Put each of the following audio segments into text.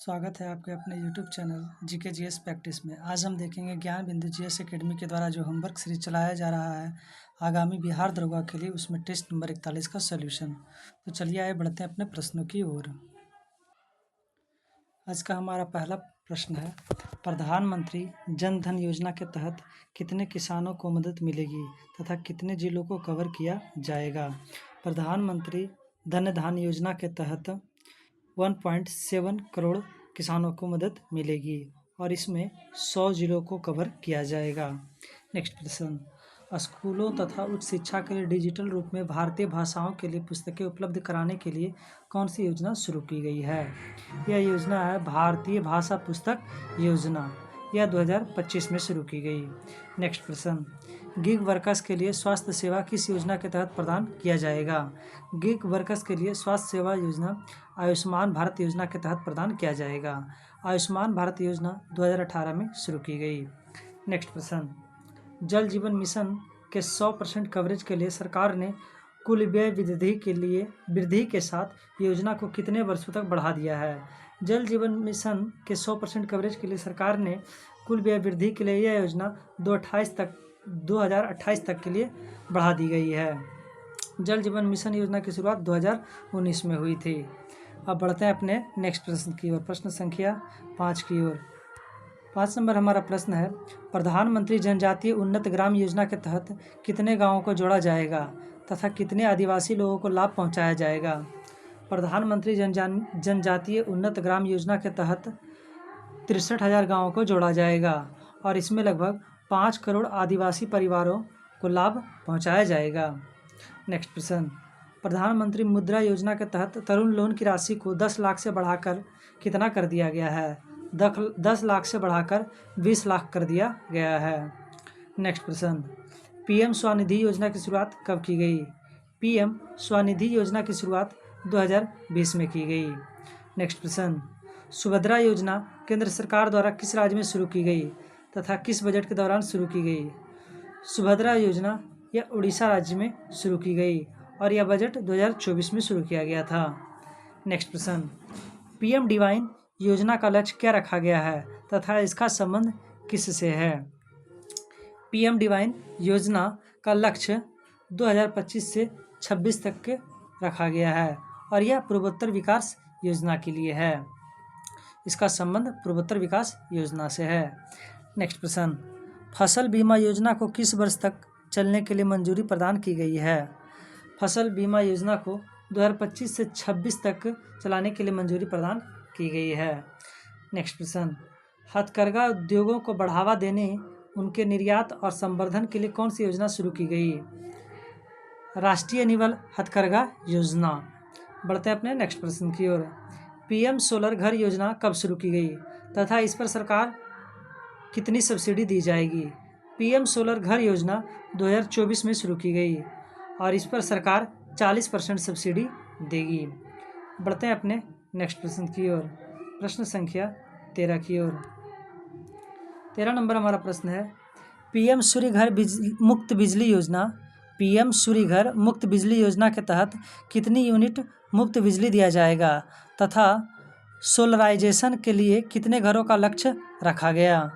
स्वागत है आपके अपने YouTube channel GK GS practice में। आज हम देखेंगे ज्ञान बिंदु जीएस एकेडमी के द्वारा जो होमवर्क सीरीज चलाया जा रहा है आगामी बिहार दरोगा के लिए, उसमें टेस्ट नंबर 41 का सॉल्यूशन। तो चलिए आगे बढ़ते हैं अपने प्रश्नों की ओर। आज का हमारा पहला प्रश्न है, प्रधानमंत्री जन धन योजना के तहत कितने किसानों को मदद मिलेगी तथा कितने जिलों को कवर किया जाएगा। प्रधानमंत्री धन धान योजना के तहत 1.7 करोड़ किसानों को मदद मिलेगी और इसमें 100 जिलों को कवर किया जाएगा। नेक्स्ट प्रश्न, स्कूलों तथा उच्च शिक्षा के लिए डिजिटल रूप में भारतीय भाषाओं के लिए पुस्तकें उपलब्ध कराने के लिए कौन सी योजना शुरू की गई है। यह योजना है भारतीय भाषा पुस्तक योजना। यह 2025 में शुरू की गई। नेक्स्ट प्रश्न, गिग वर्कर्स के लिए स्वास्थ्य सेवा किस योजना के तहत प्रदान किया जाएगा। गिग वर्कर्स के लिए स्वास्थ्य सेवा योजना आयुष्मान भारत योजना के तहत प्रदान किया जाएगा। आयुष्मान भारत योजना 2018 में शुरू की गई। नेक्स्ट प्रश्न, जल जीवन मिशन के 100% कवरेज के लिए सरकार ने कुल व्यय वृद्धि के साथ योजना को कितने वर्षों तक बढ़ा दिया है। जल जीवन मिशन के 100% कवरेज के लिए सरकार ने कुल व्यय वृद्धि के लिए यह योजना 2028 तक के लिए बढ़ा दी गई है। जल जीवन मिशन योजना की शुरुआत 2019 में हुई थी। अब बढ़ते हैं अपने नेक्स्ट प्रश्न की ओर, प्रश्न संख्या 5 की ओर। 5 नंबर हमारा प्रश्न है, प्रधानमंत्री जनजातीय उन्नत ग्राम योजना के तहत कितने गांवों को जोड़ा जाएगा तथा कितने आदिवासी लोगों को लाभ पहुंचाया जाएगा। प्रधानमंत्री जनजातीय उन्नत ग्राम योजना के तहत 63,000 गाँवों को जोड़ा जाएगा और इसमें लगभग 5 करोड़ आदिवासी परिवारों को लाभ पहुंचाया जाएगा। नेक्स्ट प्रश्न, प्रधानमंत्री मुद्रा योजना के तहत तरुण लोन की राशि को 10 लाख से बढ़ाकर कितना कर दिया गया है। 10 लाख से बढ़ाकर 20 लाख कर दिया गया है। नेक्स्ट प्रश्न, पीएम स्वनिधि योजना की शुरुआत कब की गई। पीएम स्वनिधि योजना की शुरुआत 2020 में की गई। नेक्स्ट प्रश्न, सुभद्रा योजना केंद्र सरकार द्वारा किस राज्य में शुरू की गई तथा किस बजट के दौरान शुरू की गई। सुभद्रा योजना यह उड़ीसा राज्य में शुरू की गई और यह बजट 2024 में शुरू किया गया था। नेक्स्ट प्रश्न, पीएम डिवाइन योजना का लक्ष्य क्या रखा गया है तथा इसका संबंध किससे है। पीएम डिवाइन योजना का लक्ष्य 2025 से 26 तक के रखा गया है और यह पूर्वोत्तर विकास योजना के लिए है। इसका संबंध पूर्वोत्तर विकास योजना से है। नेक्स्ट प्रश्न, फसल बीमा योजना को किस वर्ष तक चलने के लिए मंजूरी प्रदान की गई है। फसल बीमा योजना को 2025 से 26 तक चलाने के लिए मंजूरी प्रदान की गई है। नेक्स्ट प्रश्न, हथकरघा उद्योगों को बढ़ावा देने, उनके निर्यात और संवर्धन के लिए कौन सी योजना शुरू की गई। राष्ट्रीय निवल हथकरघा योजना। बढ़ते हैं अपने नेक्स्ट प्रश्न की ओर। पीएम सोलर घर योजना कब शुरू की गई तथा इस पर सरकार कितनी सब्सिडी दी जाएगी। पीएम सोलर घर योजना 2024 में शुरू की गई और इस पर सरकार 40% सब्सिडी देगी। बढ़ते हैं अपने नेक्स्ट प्रश्न की ओर, प्रश्न संख्या 13 की ओर। 13 नंबर हमारा प्रश्न है, पीएम सूर्य घर मुक्त बिजली योजना। पीएम सूर्य घर मुक्त बिजली योजना के तहत कितनी यूनिट मुफ्त बिजली दिया जाएगा तथा सोलराइजेशन के लिए कितने घरों का लक्ष्य रखा गया।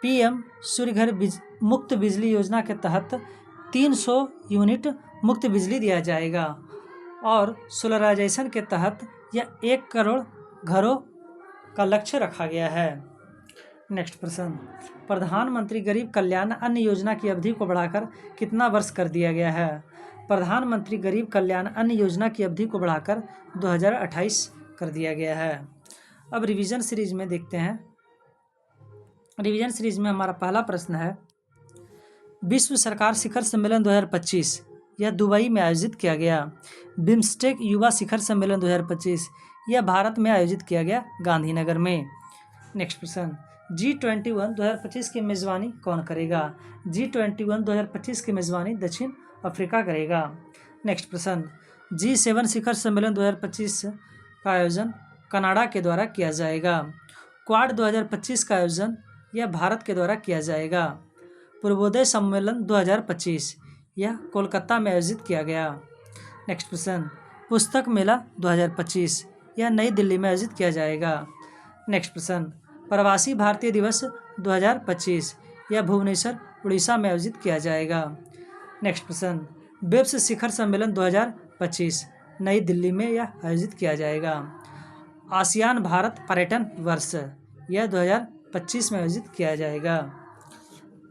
पीएम सूर्य घर मुक्त बिजली योजना के तहत 300 यूनिट मुफ्त बिजली दिया जाएगा और सोलराइजेशन के तहत यह 1 करोड़ घरों का लक्ष्य रखा गया है। नेक्स्ट प्रश्न, प्रधानमंत्री गरीब कल्याण अन्न योजना की अवधि को बढ़ाकर कितना वर्ष कर दिया गया है। प्रधानमंत्री गरीब कल्याण अन्न योजना की अवधि को बढ़ाकर 2028 कर दिया गया है। अब रिवीजन सीरीज में देखते हैं। रिवीजन सीरीज में हमारा पहला प्रश्न है, विश्व सरकार शिखर सम्मेलन 2025 यह दुबई में आयोजित किया गया। बिम्स्टेक युवा शिखर सम्मेलन 2025 यह भारत में आयोजित किया गया, गांधीनगर में। नेक्स्ट प्रश्न, G21 2025 की मेज़बानी कौन करेगा। G21 2025 की मेज़बानी दक्षिण अफ्रीका करेगा। नेक्स्ट प्रश्न, G7 शिखर सम्मेलन 2025 का आयोजन कनाडा के द्वारा किया जाएगा। क्वाड 2025 का आयोजन यह भारत के द्वारा किया जाएगा। पूर्वोदय सम्मेलन 2025 यह कोलकाता में आयोजित किया गया। नेक्स्ट प्रश्न, पुस्तक मेला 2025 यह नई दिल्ली में आयोजित किया जाएगा। नेक्स्ट प्रश्न, प्रवासी भारतीय दिवस 2025 यह भुवनेश्वर उड़ीसा में आयोजित किया जाएगा। नेक्स्ट प्रश्न, बेप्स शिखर सम्मेलन 2025 नई दिल्ली में यह आयोजित किया जाएगा। आसियान भारत पर्यटन वर्ष यह 2025 में आयोजित किया जाएगा।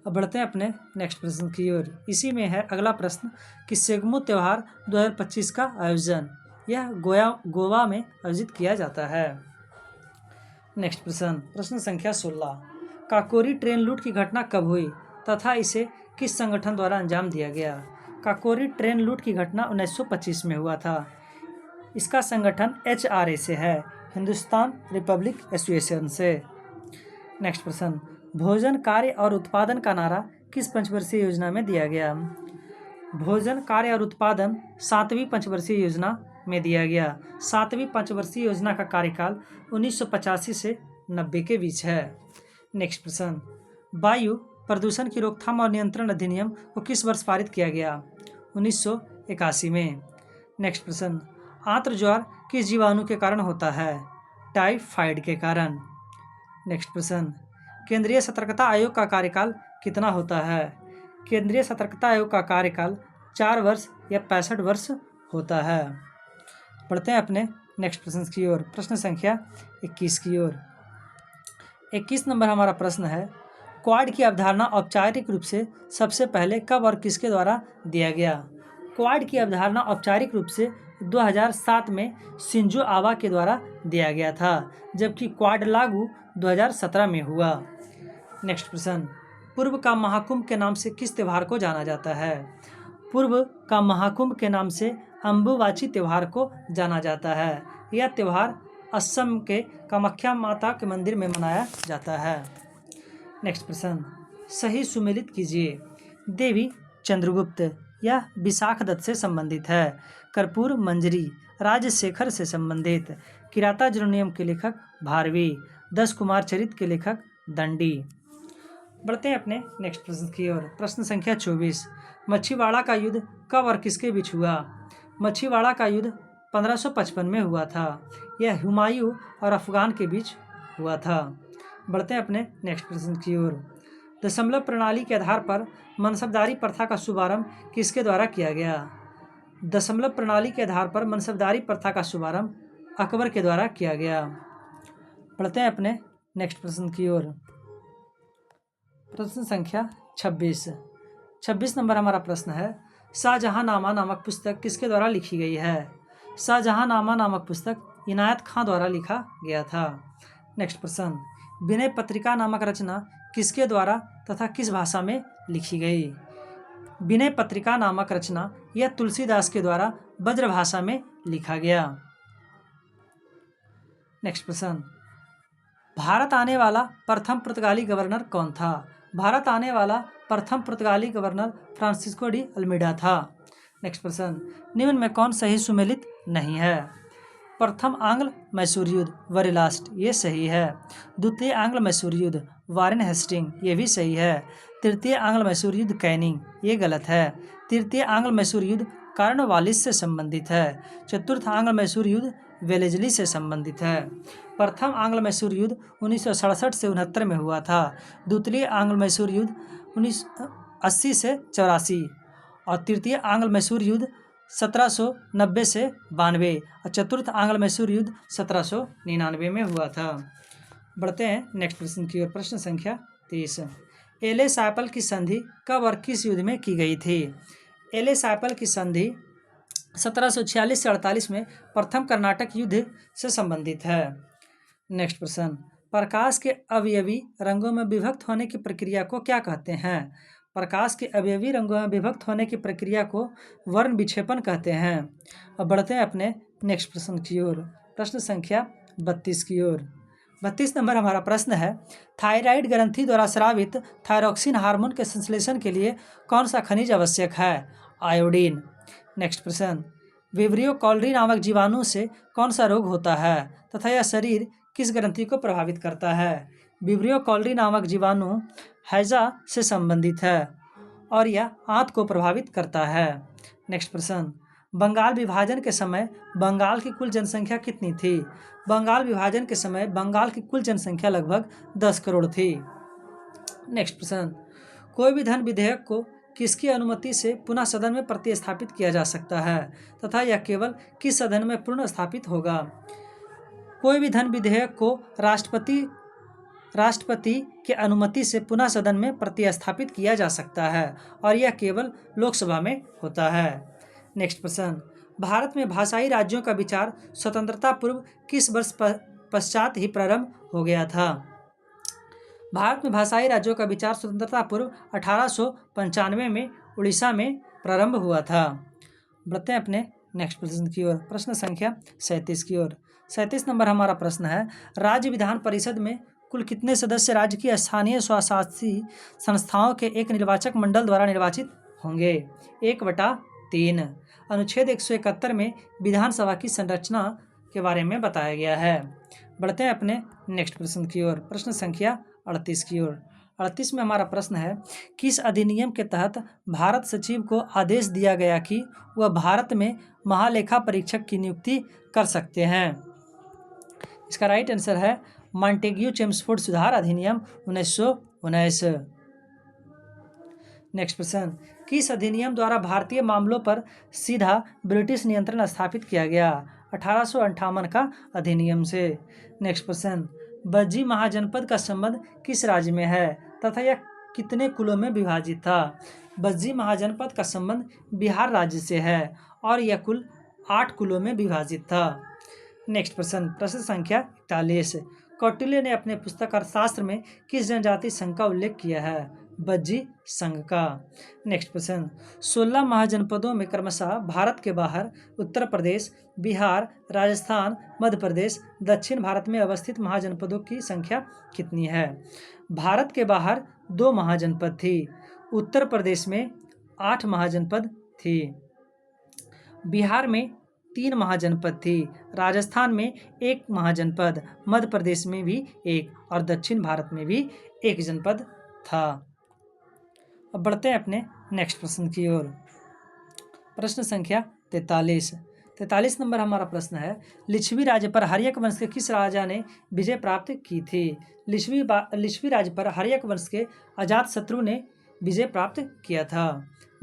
अब बढ़ते हैं अपने नेक्स्ट प्रश्न की ओर। इसी में है अगला प्रश्न कि सेगमो त्यौहार 2025 का आयोजन यह गोवा में आयोजित किया जाता है। नेक्स्ट प्रश्न, प्रश्न संख्या 16, काकोरी ट्रेन लूट की घटना कब हुई तथा इसे किस संगठन द्वारा अंजाम दिया गया। काकोरी ट्रेन लूट की घटना 1925 में हुआ था। इसका संगठन HRA से है, हिंदुस्तान रिपब्लिक एसोसिएशन से। नेक्स्ट प्रश्न, भोजन कार्य और उत्पादन का नारा किस पंचवर्षीय योजना में दिया गया। भोजन कार्य और उत्पादन 7वीं पंचवर्षीय योजना में दिया गया। 7वीं पंचवर्षीय योजना का कार्यकाल 1985 से 90 के बीच है। नेक्स्ट प्रश्न, वायु प्रदूषण की रोकथाम और नियंत्रण अधिनियम को किस वर्ष पारित किया गया। 1981 में। नेक्स्ट प्रश्न, आंत्र ज्वर किस जीवाणु के कारण होता है। टाइफाइड के कारण। नेक्स्ट प्रश्न, केंद्रीय सतर्कता आयोग का कार्यकाल कितना होता है। केंद्रीय सतर्कता आयोग का कार्यकाल 4 वर्ष या 65 वर्ष होता है। पढ़ते हैं अपने नेक्स्ट प्रश्न की ओर। प्रश्न संख्या 21 की ओर। 21 नंबर हमारा प्रश्न है, क्वाड की अवधारणा औपचारिक रूप से सबसे पहले कब और किसके द्वारा दिया गया। क्वाड की अवधारणा औपचारिक रूप से 2007 में शिंजो आबा के द्वारा दिया गया था, जबकि क्वाड लागू 2017 में हुआ। नेक्स्ट प्रश्न, पूर्व का महाकुंभ के नाम से किस त्यौहार को जाना जाता है। पूर्व का महाकुंभ के नाम से अम्बुबाची त्यौहार को जाना जाता है। यह त्यौहार असम के कामाख्या माता के मंदिर में मनाया जाता है। नेक्स्ट प्रश्न, सही सुमेलित कीजिए। देवी चंद्रगुप्त यह विशाख दत्त से संबंधित है। कर्पूर मंजरी राजशेखर से संबंधित। किरातार्जुनीयम के लेखक भारवी। 10 कुमार चरित के लेखक दंडी। बढ़ते हैं अपने नेक्स्ट प्रश्न की ओर। प्रश्न संख्या 24, मच्छीवाड़ा का युद्ध कब और किसके बीच हुआ। मच्छीवाड़ा का युद्ध 1555 में हुआ था। यह हुमायूं और अफगान के बीच हुआ था। बढ़ते हैं अपने नेक्स्ट प्रश्न की ओर। दशमलव प्रणाली के आधार पर मनसबदारी प्रथा का शुभारंभ किसके द्वारा किया गया। दशमलव प्रणाली के आधार पर मनसबदारी प्रथा का शुभारंभ अकबर के द्वारा किया गया। बढ़ते हैं अपने नेक्स्ट प्रश्न की ओर। प्रश्न संख्या 26 नंबर हमारा प्रश्न है, शाहजहांनामा नामक पुस्तक किसके द्वारा लिखी गई है। शाहजहांनामा नामक पुस्तक इनायत खां द्वारा लिखा गया था। नेक्स्ट प्रश्न, विनय पत्रिका नामक रचना किसके द्वारा तथा किस भाषा में लिखी गई। विनय पत्रिका नामक रचना यह तुलसीदास के द्वारा ब्रज भाषा में लिखा गया। नेक्स्ट प्रश्न, भारत आने वाला प्रथम पुर्तगाली गवर्नर कौन था। भारत आने वाला प्रथम पुर्तगाली गवर्नर फ्रांसिस्को डी अल्मीडा था। नेक्स्ट प्रश्न, निम्न में कौन सही सुमेलित नहीं है। प्रथम आंग्ल मैसूर युद्ध वरिलास्ट ये सही है। द्वितीय आंग्ल मैसूर युद्ध वारेन हेस्टिंग ये भी सही है। तृतीय आंग्ल मैसूर युद्ध कैनिंग ये गलत है। तृतीय आंग्ल मैसूर युद्ध कार्नवालिस से संबंधित है। चतुर्थ आंग्ल मैसूर युद्ध वेलेजली से संबंधित है। प्रथम आंग्ल मैसूर युद्ध 1967 से 69 में हुआ था। द्वितीय आंग्ल मैसूर युद्ध 1980 से 84 और तृतीय आंग्ल मैसूर युद्ध 1790 से 92 और चतुर्थ आंग्ल मैसूर युद्ध 1799 में हुआ था। बढ़ते हैं नेक्स्ट प्रश्न की ओर। प्रश्न संख्या 30, एलेस आइपल की संधि कब और किस युद्ध में की गई थी। एलेस आइपल की संधि 1746 से 48 में प्रथम कर्नाटक युद्ध से संबंधित है। नेक्स्ट प्रश्न, प्रकाश के अवयवी रंगों में विभक्त होने की प्रक्रिया को क्या कहते हैं। प्रकाश के अवयवी रंगों में विभक्त होने की प्रक्रिया को वर्ण विक्षेपण कहते हैं। अब बढ़ते हैं अपने नेक्स्ट प्रश्न की ओर। प्रश्न संख्या 32 की ओर। 32 नंबर हमारा प्रश्न है, थायराइड ग्रंथि द्वारा स्रावित थायरोक्सिन हार्मोन के संश्लेषण के लिए कौन सा खनिज आवश्यक है। आयोडीन। नेक्स्ट प्रश्न, विब्रियो कॉलरी नामक जीवाणु से कौन सा रोग होता है तथा यह शरीर किस ग्रंथि को प्रभावित करता है। विब्रियो कॉलरी नामक जीवाणु हैजा से संबंधित है और यह आंत को प्रभावित करता है। नेक्स्ट प्रश्न, बंगाल विभाजन के समय बंगाल की कुल जनसंख्या कितनी थी? बंगाल विभाजन के समय बंगाल की कुल जनसंख्या लगभग 10 करोड़ थी। नेक्स्ट प्रश्न, कोई भी धन विधेयक को किसकी अनुमति से पुनः सदन में प्रतिस्थापित किया जा सकता है तथा यह केवल किस सदन में पुनः स्थापित होगा? कोई भी धन विधेयक को राष्ट्रपति के अनुमति से पुनः सदन में प्रतिस्थापित किया जा सकता है और यह केवल लोकसभा में होता है। नेक्स्ट प्रश्न, भारत में भाषाई राज्यों का विचार स्वतंत्रता पूर्व किस वर्ष पश्चात ही प्रारंभ हो गया था? भारत में भाषाई राज्यों का विचार स्वतंत्रता पूर्व 1895 में उड़ीसा में प्रारंभ हुआ था। बढ़ते हैं अपने नेक्स्ट प्रश्न की ओर, प्रश्न संख्या 37 की ओर। 37 नंबर हमारा प्रश्न है, राज्य विधान परिषद में कुल कितने सदस्य राज्य की स्थानीय स्वशासी संस्थाओं के एक निर्वाचक मंडल द्वारा निर्वाचित होंगे? 1/3। अनुच्छेद 171 में विधानसभा की संरचना के बारे में बताया गया है। बढ़ते हैं अपने नेक्स्ट प्रश्न की ओर, प्रश्न संख्या 38 की ओर। 38 में हमारा प्रश्न है, किस अधिनियम के तहत भारत सचिव को आदेश दिया गया कि वह भारत में महालेखा परीक्षक की नियुक्ति कर सकते हैं? इसका राइट आंसर है मॉन्टेग्यू चेम्सफोर्ड सुधार अधिनियम 1919। नेक्स्ट प्रश्न, किस अधिनियम द्वारा भारतीय मामलों पर सीधा ब्रिटिश नियंत्रण स्थापित किया गया? 1858 का अधिनियम से। नेक्स्ट प्रश्न, बज्जी महाजनपद का संबंध किस राज्य में है तथा यह कितने कुलों में विभाजित था? बज्जी महाजनपद का संबंध बिहार राज्य से है और यह कुल 8 कुलों में विभाजित था। नेक्स्ट प्रश्न, प्रश्न संख्या 41। कौटिल्य ने अपने पुस्तक अर्थशास्त्र में किस जनजाति संघ का उल्लेख किया है? बज्जी संघ का। नेक्स्ट प्रश्न, 16 महाजनपदों में क्रमशः भारत के बाहर उत्तर प्रदेश, बिहार, राजस्थान, मध्य प्रदेश, दक्षिण भारत में अवस्थित महाजनपदों की संख्या कितनी है? भारत के बाहर 2 महाजनपद थी, उत्तर प्रदेश में 8 महाजनपद थी, बिहार में 3 महाजनपद थी, राजस्थान में 1 महाजनपद, मध्य प्रदेश में भी 1 और दक्षिण भारत में भी 1 जनपद था। अब बढ़ते हैं अपने नेक्स्ट प्रश्न की ओर, प्रश्न संख्या 43। 43 नंबर हमारा प्रश्न है, लिच्छवी राज्य पर हर्यक वंश के किस राजा ने विजय प्राप्त की थी? लिच्छवी राज्य पर हर्यक वंश के अजातशत्रु ने विजय प्राप्त किया था।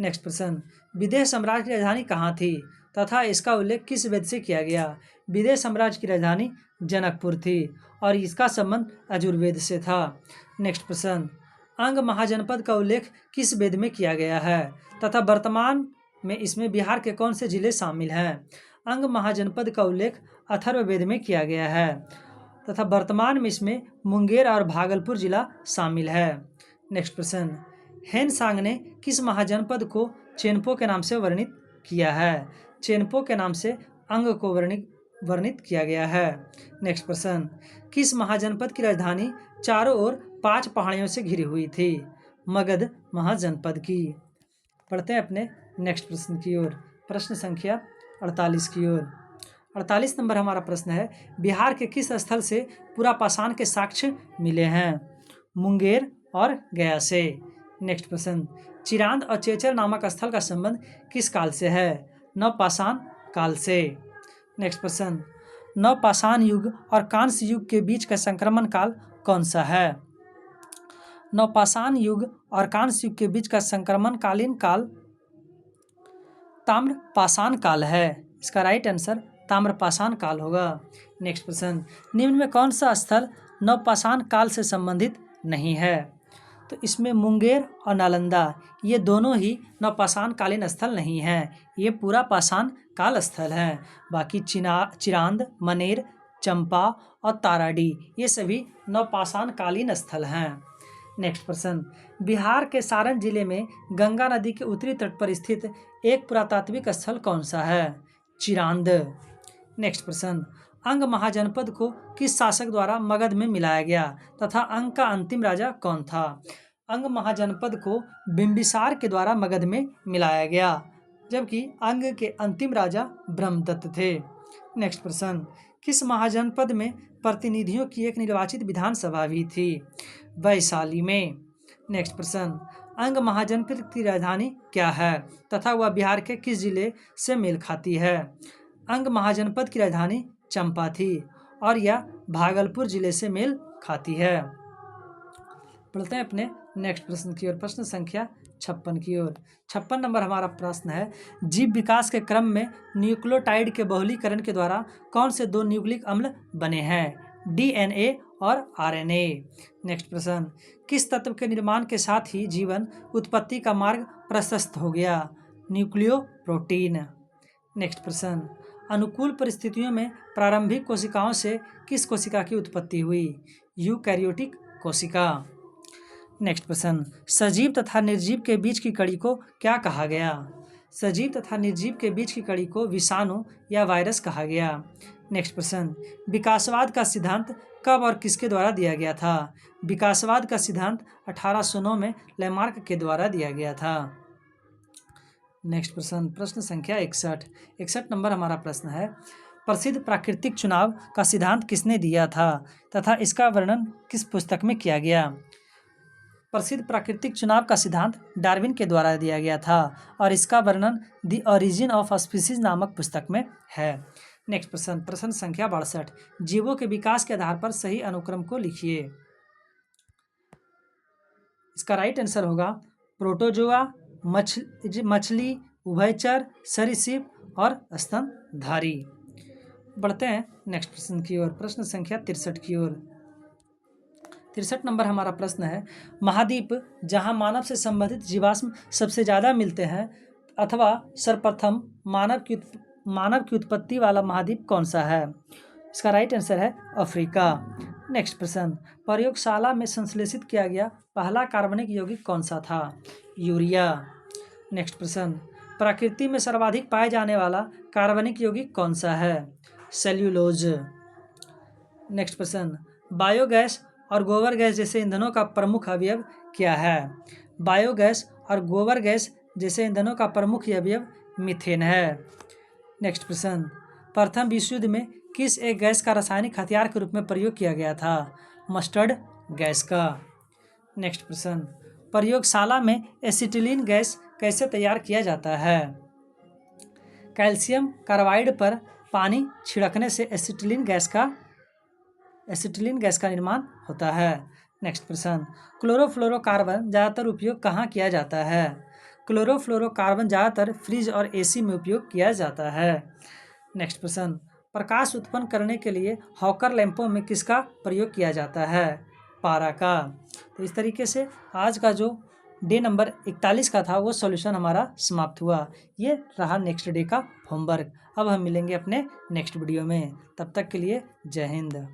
नेक्स्ट प्रश्न, विदेह साम्राज्य की राजधानी कहाँ थी तथा इसका उल्लेख किस वेद से किया गया? विदेह साम्राज्य की राजधानी जनकपुर थी और इसका संबंध यजुर्वेद से था। नेक्स्ट प्रश्न, अंग महाजनपद का उल्लेख किस वेद में किया गया है तथा वर्तमान में इसमें बिहार के कौन से जिले शामिल हैं? अंग महाजनपद का उल्लेख अथर्ववेद में किया गया है तथा वर्तमान में इसमें मुंगेर और भागलपुर जिला शामिल है। नेक्स्ट प्रश्न, हेनसांग ने किस महाजनपद को चेनपो के नाम से वर्णित किया है? चेनपो के नाम से अंग को वर्णित किया गया है। नेक्स्ट प्रश्न, किस महाजनपद की राजधानी चारों ओर 5 पहाड़ियों से घिरी हुई थी? मगध महाजनपद की। पढ़ते हैं अपने नेक्स्ट प्रश्न की ओर, प्रश्न संख्या 48 की ओर। 48 नंबर हमारा प्रश्न है, बिहार के किस स्थल से पुरापाषाण के साक्ष्य मिले हैं? मुंगेर और गया से। नेक्स्ट प्रश्न, चिरांद और चेचर नामक स्थल का संबंध किस काल से है? नवपाषाण काल से। नेक्स्ट प्रश्न, नवपाषाण युग और कांस्य युग के बीच का संक्रमण काल कौन सा है? नवपाषाण युग और कांस्य युग के बीच का संक्रमणकालीन काल ताम्रपाषाण काल है। इसका राइट आंसर ताम्रपाषाण काल होगा। नेक्स्ट प्रश्न, निम्न में कौन सा स्थल नवपाषाण काल से संबंधित नहीं है? तो इसमें मुंगेर और नालंदा ये दोनों ही नवपाषाण कालीन स्थल नहीं हैं, ये पूरा पाषाण काल स्थल है। बाकी चिरांद, मनेर, चंपा और ताराडी ये सभी नवपाषाण कालीन स्थल हैं। नेक्स्ट प्रश्न, बिहार के सारण जिले में गंगा नदी के उत्तरी तट पर स्थित एक पुरातात्विक स्थल कौन सा है? चिरांद। नेक्स्ट प्रश्न, अंग महाजनपद को किस शासक द्वारा मगध में मिलाया गया तथा अंग का अंतिम राजा कौन था? अंग महाजनपद को बिंबिसार के द्वारा मगध में मिलाया गया, जबकि अंग के अंतिम राजा ब्रह्मदत्त थे। नेक्स्ट प्रश्न, किस महाजनपद में प्रतिनिधियों की एक निर्वाचित विधानसभा भी थी? वैशाली में। नेक्स्ट प्रश्न, अंग महाजनपद की राजधानी क्या है तथा वह बिहार के किस जिले से मेल खाती है? अंग महाजनपद की राजधानी चंपा थी और यह भागलपुर जिले से मेल खाती है। बढ़ते हैं अपने नेक्स्ट प्रश्न की ओर, प्रश्न संख्या 56 की ओर। 56 नंबर हमारा प्रश्न है, जीव विकास के क्रम में न्यूक्लियोटाइड के बहुलीकरण के द्वारा कौन से दो न्यूक्लिक अम्ल बने हैं? डीएनए और आरएनए। नेक्स्ट प्रश्न, किस तत्व के निर्माण के साथ ही जीवन उत्पत्ति का मार्ग प्रशस्त हो गया? न्यूक्लियोप्रोटीन। नेक्स्ट प्रश्न, अनुकूल परिस्थितियों में प्रारंभिक कोशिकाओं से किस कोशिका की उत्पत्ति हुई? यूकैरियोटिक कोशिका। नेक्स्ट प्रश्न, सजीव तथा निर्जीव के बीच की कड़ी को क्या कहा गया? सजीव तथा निर्जीव के बीच की कड़ी को विषाणु या वायरस कहा गया। नेक्स्ट प्रश्न, विकासवाद का सिद्धांत कब और किसके द्वारा दिया गया था? विकासवाद का सिद्धांत 1809 में लैमार्क के द्वारा दिया गया था। नेक्स्ट प्रश्न, प्रश्न संख्या 61 नंबर हमारा प्रश्न है, प्रसिद्ध प्राकृतिक चुनाव का सिद्धांत किसने दिया था तथा इसका वर्णन किस पुस्तक में किया गया? प्रसिद्ध प्राकृतिक चुनाव का सिद्धांत डार्विन के द्वारा दिया गया था और इसका वर्णन द ओरिजिन ऑफ स्पीसीज नामक पुस्तक में है। नेक्स्ट प्रश्न, प्रश्न संख्या 62, जीवों के विकास के आधार पर सही अनुक्रम को लिखिए। इसका राइट आंसर होगा प्रोटोजोआ, मछली, उभयचर, सरीसृप और स्तनधारी। बढ़ते हैं नेक्स्ट प्रश्न की ओर, प्रश्न संख्या 63 की ओर। 63 नंबर हमारा प्रश्न है, महाद्वीप जहां मानव से संबंधित जीवाश्म सबसे ज़्यादा मिलते हैं अथवा सर्वप्रथम मानव की उत्पत्ति वाला महाद्वीप कौन सा है? इसका राइट आंसर है अफ्रीका। नेक्स्ट प्रश्न, प्रयोगशाला में संश्लेषित किया गया पहला कार्बनिक यौगिक कौन सा था? यूरिया। नेक्स्ट प्रश्न, प्रकृति में सर्वाधिक पाए जाने वाला कार्बनिक यौगिक कौन सा है? सेल्यूलोज। नेक्स्ट प्रश्न, बायोगैस और गोबर गैस जैसे ईंधनों का प्रमुख अवयव क्या है? बायोगैस और गोबर गैस जैसे ईंधनों का प्रमुख अवयव मीथेन है। नेक्स्ट प्रश्न, प्रथम विश्व युद्ध में किस एक गैस का रासायनिक हथियार के रूप में प्रयोग किया गया था? मस्टर्ड गैस का। नेक्स्ट प्रश्न, प्रयोगशाला में एसिटिलीन गैस कैसे तैयार किया जाता है? कैल्शियम कार्बाइड पर पानी छिड़कने से एसिटिलीन गैस का निर्माण होता है। नेक्स्ट प्रश्न, क्लोरोफ्लोरोकार्बन ज़्यादातर उपयोग कहाँ किया जाता है? क्लोरोफ्लोरोकार्बन ज़्यादातर फ्रिज और एसी में उपयोग किया जाता है। नेक्स्ट प्रश्न, प्रकाश उत्पन्न करने के लिए हॉकर लैंपों में किसका प्रयोग किया जाता है? पारा का। तो इस तरीके से आज का जो डे नंबर 41 का था वो सॉल्यूशन हमारा समाप्त हुआ। ये रहा नेक्स्ट डे का होमवर्क। अब हम मिलेंगे अपने नेक्स्ट वीडियो में, तब तक के लिए जय हिंद।